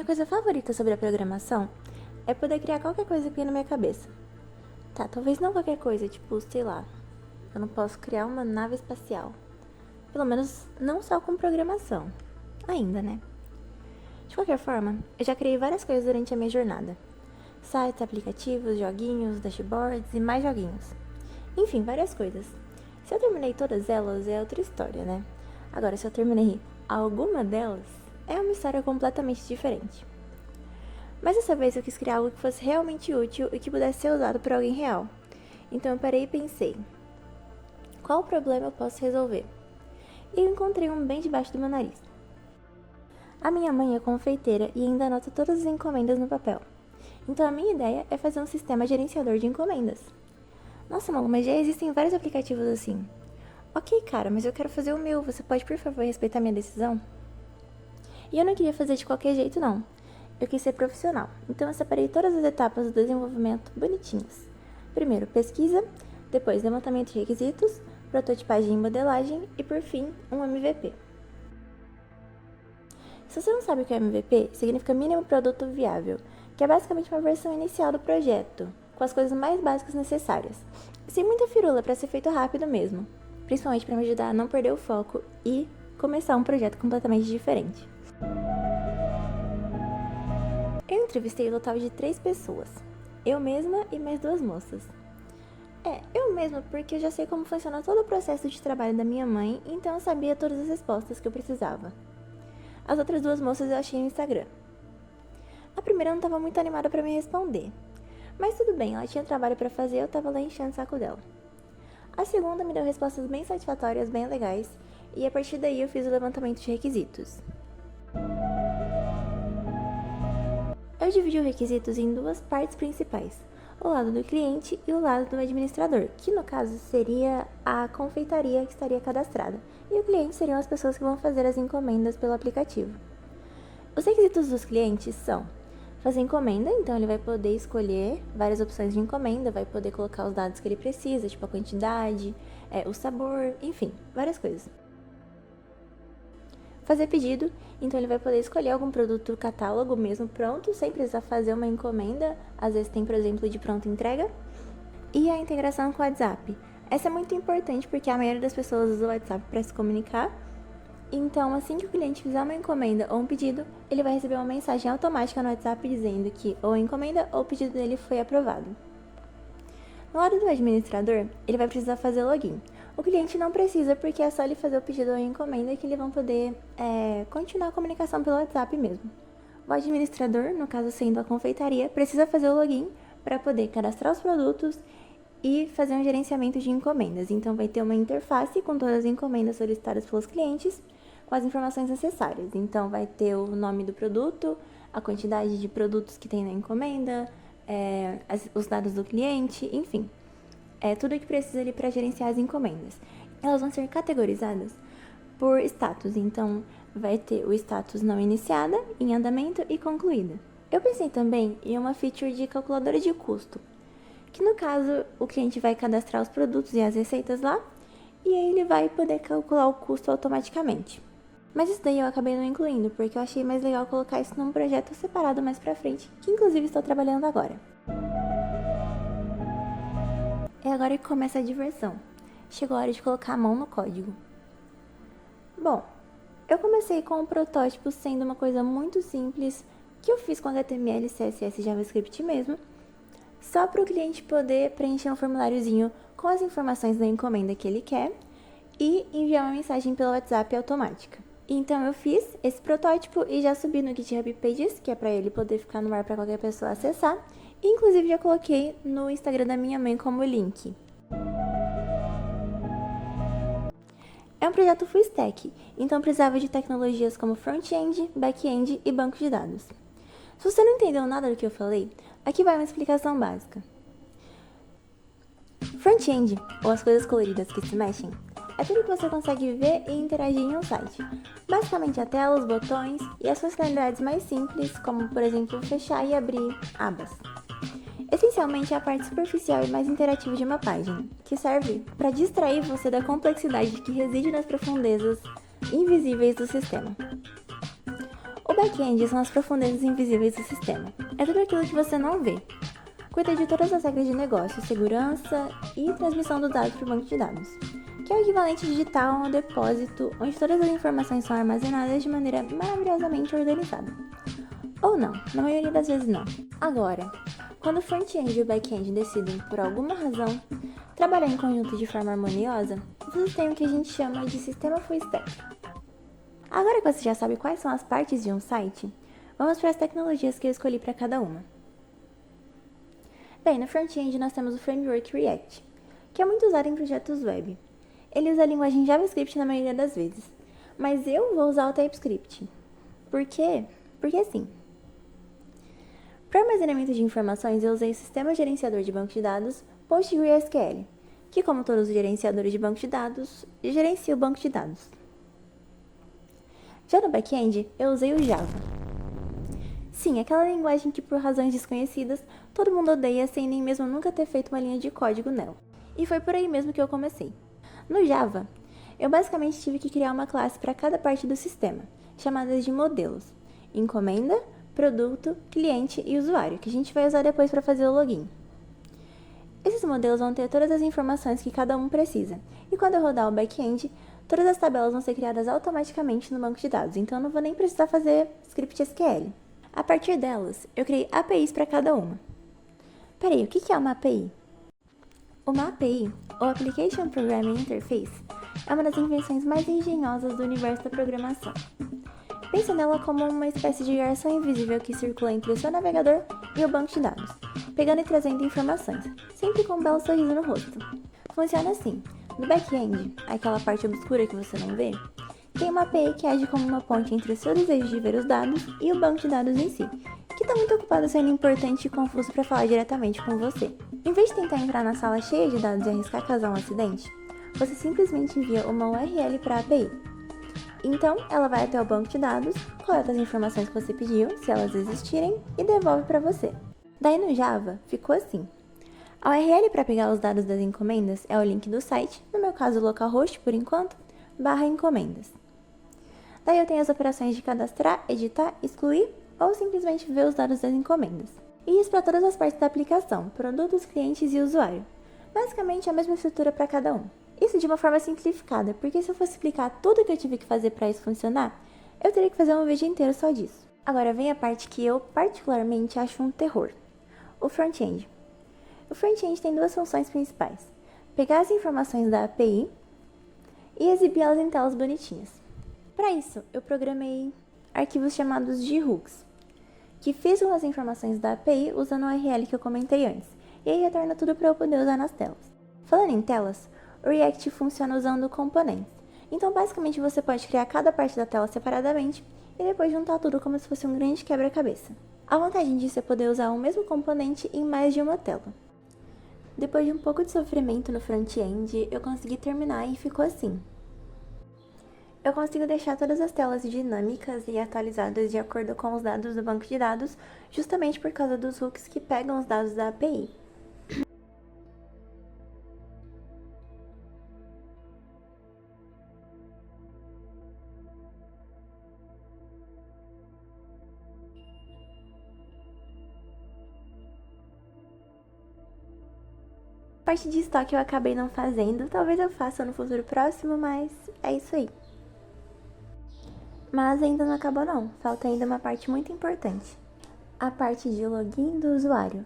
minha coisa favorita sobre a programação é poder criar qualquer coisa que vem na minha cabeça. Tá, talvez não qualquer coisa, tipo, sei lá, eu não posso criar uma nave espacial. Pelo menos não só com programação. Ainda, né? De qualquer forma, eu já criei várias coisas durante a minha jornada. Sites, aplicativos, joguinhos, dashboards e mais joguinhos. Enfim, várias coisas. Se eu terminei todas elas, é outra história, né? Agora, se eu terminei alguma delas, é uma história completamente diferente. Mas dessa vez eu quis criar algo que fosse realmente útil e que pudesse ser usado por alguém real. Então eu parei e pensei, qual problema eu posso resolver? E eu encontrei um bem debaixo do meu nariz. A minha mãe é confeiteira e ainda anota todas as encomendas no papel. Então a minha ideia é fazer um sistema gerenciador de encomendas. Nossa, Malu, mas já existem vários aplicativos assim. Ok, cara, mas eu quero fazer o meu. Você pode, por favor, respeitar minha decisão? E eu não queria fazer de qualquer jeito, não. Eu quis ser profissional. Então eu separei todas as etapas do desenvolvimento bonitinhas. Primeiro, pesquisa. Depois, levantamento de requisitos. Prototipagem e modelagem. E, por fim, um MVP. Se você não sabe o que é MVP, significa Mínimo Produto Viável, que é basicamente uma versão inicial do projeto, com as coisas mais básicas necessárias. Sem muita firula, para ser feito rápido mesmo. Principalmente para me ajudar a não perder o foco e começar um projeto completamente diferente. Eu entrevistei o total de 3 pessoas. Eu mesma e mais 2 moças. Eu mesma porque eu já sei como funciona todo o processo de trabalho da minha mãe, então eu sabia todas as respostas que eu precisava. As outras 2 moças eu achei no Instagram. A primeira não estava muito animada para me responder. Mas tudo bem, ela tinha trabalho para fazer e eu estava lá enchendo o saco dela. A segunda me deu respostas bem satisfatórias, bem legais, e a partir daí eu fiz o levantamento de requisitos. Eu dividi os requisitos em 2 partes principais, o lado do cliente e o lado do administrador, que no caso seria a confeitaria que estaria cadastrada, e o cliente seriam as pessoas que vão fazer as encomendas pelo aplicativo. Os requisitos dos clientes são fazer encomenda, então ele vai poder escolher várias opções de encomenda, vai poder colocar os dados que ele precisa, tipo a quantidade, o sabor, enfim, várias coisas. Fazer pedido, então ele vai poder escolher algum produto catálogo mesmo pronto, sem precisar fazer uma encomenda, às vezes tem, por exemplo, de pronta entrega. E a integração com o WhatsApp. Essa é muito importante porque a maioria das pessoas usa o WhatsApp para se comunicar. Então, assim que o cliente fizer uma encomenda ou um pedido, ele vai receber uma mensagem automática no WhatsApp dizendo que ou a encomenda ou o pedido dele foi aprovado. No lado do administrador, ele vai precisar fazer login. O cliente não precisa porque é só ele fazer o pedido ou a encomenda que eles vão poder continuar a comunicação pelo WhatsApp mesmo. O administrador, no caso sendo a confeitaria, precisa fazer o login para poder cadastrar os produtos e fazer um gerenciamento de encomendas. Então vai ter uma interface com todas as encomendas solicitadas pelos clientes, com as informações necessárias. Então vai ter o nome do produto, a quantidade de produtos que tem na encomenda, os dados do cliente, enfim. Tudo o que precisa ali para gerenciar as encomendas. Elas vão ser categorizadas por status, então vai ter o status não iniciada, em andamento e concluída. Eu pensei também em uma feature de calculadora de custo, que no caso o cliente vai cadastrar os produtos e as receitas lá, e aí ele vai poder calcular o custo automaticamente. Mas isso daí eu acabei não incluindo, porque eu achei mais legal colocar isso num projeto separado mais pra frente, que inclusive estou trabalhando agora. É agora que começa a diversão. Chegou a hora de colocar a mão no código. Bom, eu comecei com o protótipo sendo uma coisa muito simples, que eu fiz com HTML, CSS e JavaScript mesmo, só para o cliente poder preencher um formuláriozinho com as informações da encomenda que ele quer e enviar uma mensagem pelo WhatsApp automática. Então eu fiz esse protótipo e já subi no GitHub Pages, que é para ele poder ficar no ar para qualquer pessoa acessar. E, inclusive já coloquei no Instagram da minha mãe como link. É um projeto full stack, então precisava de tecnologias como front-end, back-end e banco de dados. Se você não entendeu nada do que eu falei, aqui vai uma explicação básica. Front-end, ou as coisas coloridas que se mexem, é tudo que você consegue ver e interagir em um site. Basicamente a tela, os botões e as funcionalidades mais simples, como por exemplo fechar e abrir abas. Essencialmente é a parte superficial e mais interativa de uma página, que serve para distrair você da complexidade que reside nas profundezas invisíveis do sistema. O back-end são as profundezas invisíveis do sistema. É tudo aquilo que você não vê. Cuida de todas as regras de negócio, segurança e transmissão dos dados para o banco de dados, que é o equivalente digital a um depósito onde todas as informações são armazenadas de maneira maravilhosamente organizada. Ou não, na maioria das vezes não. Agora, quando o front-end e o back-end decidem, por alguma razão, trabalhar em conjunto de forma harmoniosa, vocês têm o que a gente chama de sistema full stack. Agora que você já sabe quais são as partes de um site, vamos para as tecnologias que eu escolhi para cada uma. Bem, no front-end nós temos o framework React, que é muito usado em projetos web. Ele usa a linguagem JavaScript na maioria das vezes, mas eu vou usar o TypeScript. Por quê? Porque sim. Para armazenamento de informações, eu usei o sistema gerenciador de banco de dados PostgreSQL, que, como todos os gerenciadores de banco de dados, gerencia o banco de dados. Já no back-end, eu usei o Java. Sim, aquela linguagem que, por razões desconhecidas, todo mundo odeia sem nem mesmo nunca ter feito uma linha de código nela. E foi por aí mesmo que eu comecei. No Java, eu basicamente tive que criar uma classe para cada parte do sistema, chamadas de modelos: encomenda, produto, cliente e usuário, que a gente vai usar depois para fazer o login. Esses modelos vão ter todas as informações que cada um precisa, e quando eu rodar o back-end, todas as tabelas vão ser criadas automaticamente no banco de dados, então eu não vou nem precisar fazer script SQL. A partir delas, eu criei APIs para cada uma. Peraí, o que é uma API? Uma API, ou Application Programming Interface, é uma das invenções mais engenhosas do universo da programação. Pense nela como uma espécie de garçom invisível que circula entre o seu navegador e o banco de dados, pegando e trazendo informações, sempre com um belo sorriso no rosto. Funciona assim: no back-end, aquela parte obscura que você não vê, tem uma API que age como uma ponte entre o seu desejo de ver os dados e o banco de dados em si, que está muito ocupado sendo importante e confuso para falar diretamente com você. Em vez de tentar entrar na sala cheia de dados e arriscar causar um acidente, você simplesmente envia uma URL para a API. Então, ela vai até o banco de dados, coleta as informações que você pediu, se elas existirem, e devolve para você. Daí no Java, ficou assim. A URL para pegar os dados das encomendas é o link do site, no meu caso localhost por enquanto, /encomendas. Daí eu tenho as operações de cadastrar, editar, excluir ou simplesmente ver os dados das encomendas. E isso para todas as partes da aplicação, produtos, clientes e usuário. Basicamente a mesma estrutura para cada um. Isso de uma forma simplificada, porque se eu fosse explicar tudo o que eu tive que fazer para isso funcionar, eu teria que fazer um vídeo inteiro só disso. Agora vem a parte que eu particularmente acho um terror: o front-end. O front-end tem duas funções principais: pegar as informações da API e exibi-las em telas bonitinhas. Para isso, eu programei arquivos chamados de hooks, que fisgam as informações da API usando a URL que eu comentei antes, e aí retorna tudo para eu poder usar nas telas. Falando em telas, o React funciona usando componentes. Então, basicamente, você pode criar cada parte da tela separadamente e depois juntar tudo como se fosse um grande quebra-cabeça. A vantagem disso é poder usar o mesmo componente em mais de uma tela. Depois de um pouco de sofrimento no front-end, eu consegui terminar e ficou assim. Eu consigo deixar todas as telas dinâmicas e atualizadas de acordo com os dados do banco de dados, justamente por causa dos hooks que pegam os dados da API. Parte de estoque eu acabei não fazendo, talvez eu faça no futuro próximo, mas é isso aí. Mas ainda não acabou não, falta ainda uma parte muito importante: a parte de login do usuário.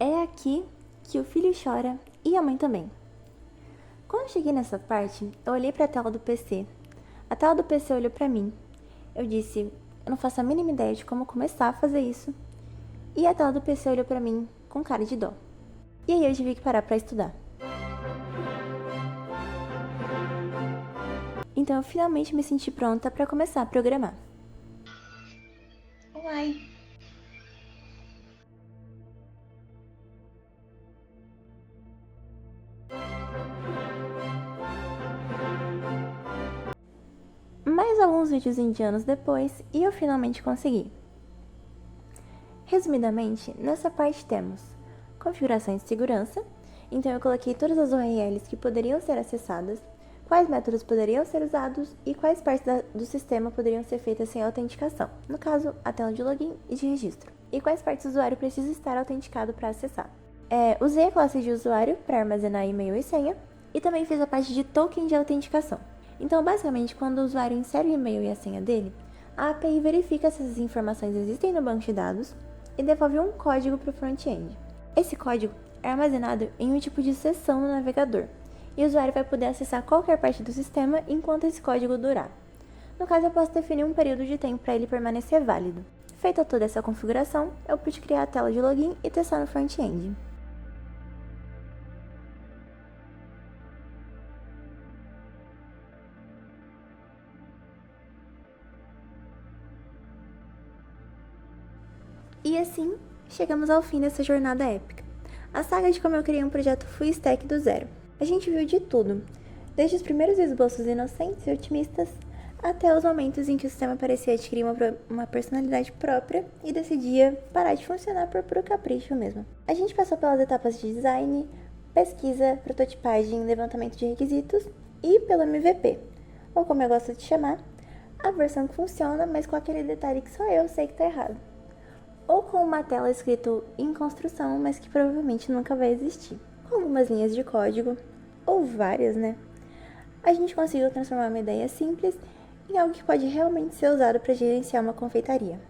É aqui que o filho chora e a mãe também. Quando eu cheguei nessa parte, eu olhei para a tela do PC. A tela do PC olhou para mim. Eu disse: eu não faço a mínima ideia de como começar a fazer isso. E a tela do PC olhou para mim com cara de dó. E aí eu tive que parar para estudar. Então eu finalmente me senti pronta para começar a programar. Uai. Mais alguns vídeos indianos depois e eu finalmente consegui. Resumidamente, nessa parte temos configurações de segurança, então eu coloquei todas as URLs que poderiam ser acessadas, quais métodos poderiam ser usados e quais partes do sistema poderiam ser feitas sem autenticação, no caso, a tela de login e de registro, e quais partes o usuário precisa estar autenticado para acessar. Usei a classe de usuário para armazenar e-mail e senha, e também fiz a parte de token de autenticação. Então, basicamente, quando o usuário insere o e-mail e a senha dele, a API verifica se essas informações existem no banco de dados e devolve um código para o front-end. Esse código é armazenado em um tipo de seção no navegador, e o usuário vai poder acessar qualquer parte do sistema enquanto esse código durar. No caso, eu posso definir um período de tempo para ele permanecer válido. Feita toda essa configuração, eu pude criar a tela de login e testar no front-end. E assim, chegamos ao fim dessa jornada épica. A saga de como eu criei um projeto full stack do zero. A gente viu de tudo, desde os primeiros esboços inocentes e otimistas, até os momentos em que o sistema parecia adquirir uma personalidade própria e decidia parar de funcionar por puro capricho mesmo. A gente passou pelas etapas de design, pesquisa, prototipagem, levantamento de requisitos e pelo MVP, ou como eu gosto de chamar, a versão que funciona, mas com aquele detalhe que só eu sei que tá errado. Ou com uma tela escrito em construção, mas que provavelmente nunca vai existir. Com algumas linhas de código, ou várias, né? A gente conseguiu transformar uma ideia simples em algo que pode realmente ser usado para gerenciar uma confeitaria.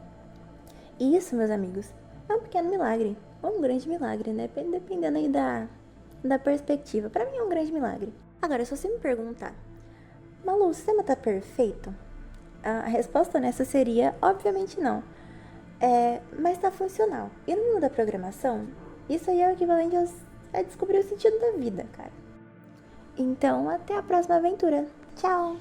E isso, meus amigos, é um pequeno milagre, ou um grande milagre, né? Dependendo aí da perspectiva. Para mim é um grande milagre. Agora, se você me perguntar, Malu, o sistema tá perfeito? A resposta nessa seria, obviamente não. Mas tá funcional. E no mundo da programação, isso aí é o equivalente a descobrir o sentido da vida, cara. Então, até a próxima aventura. Tchau!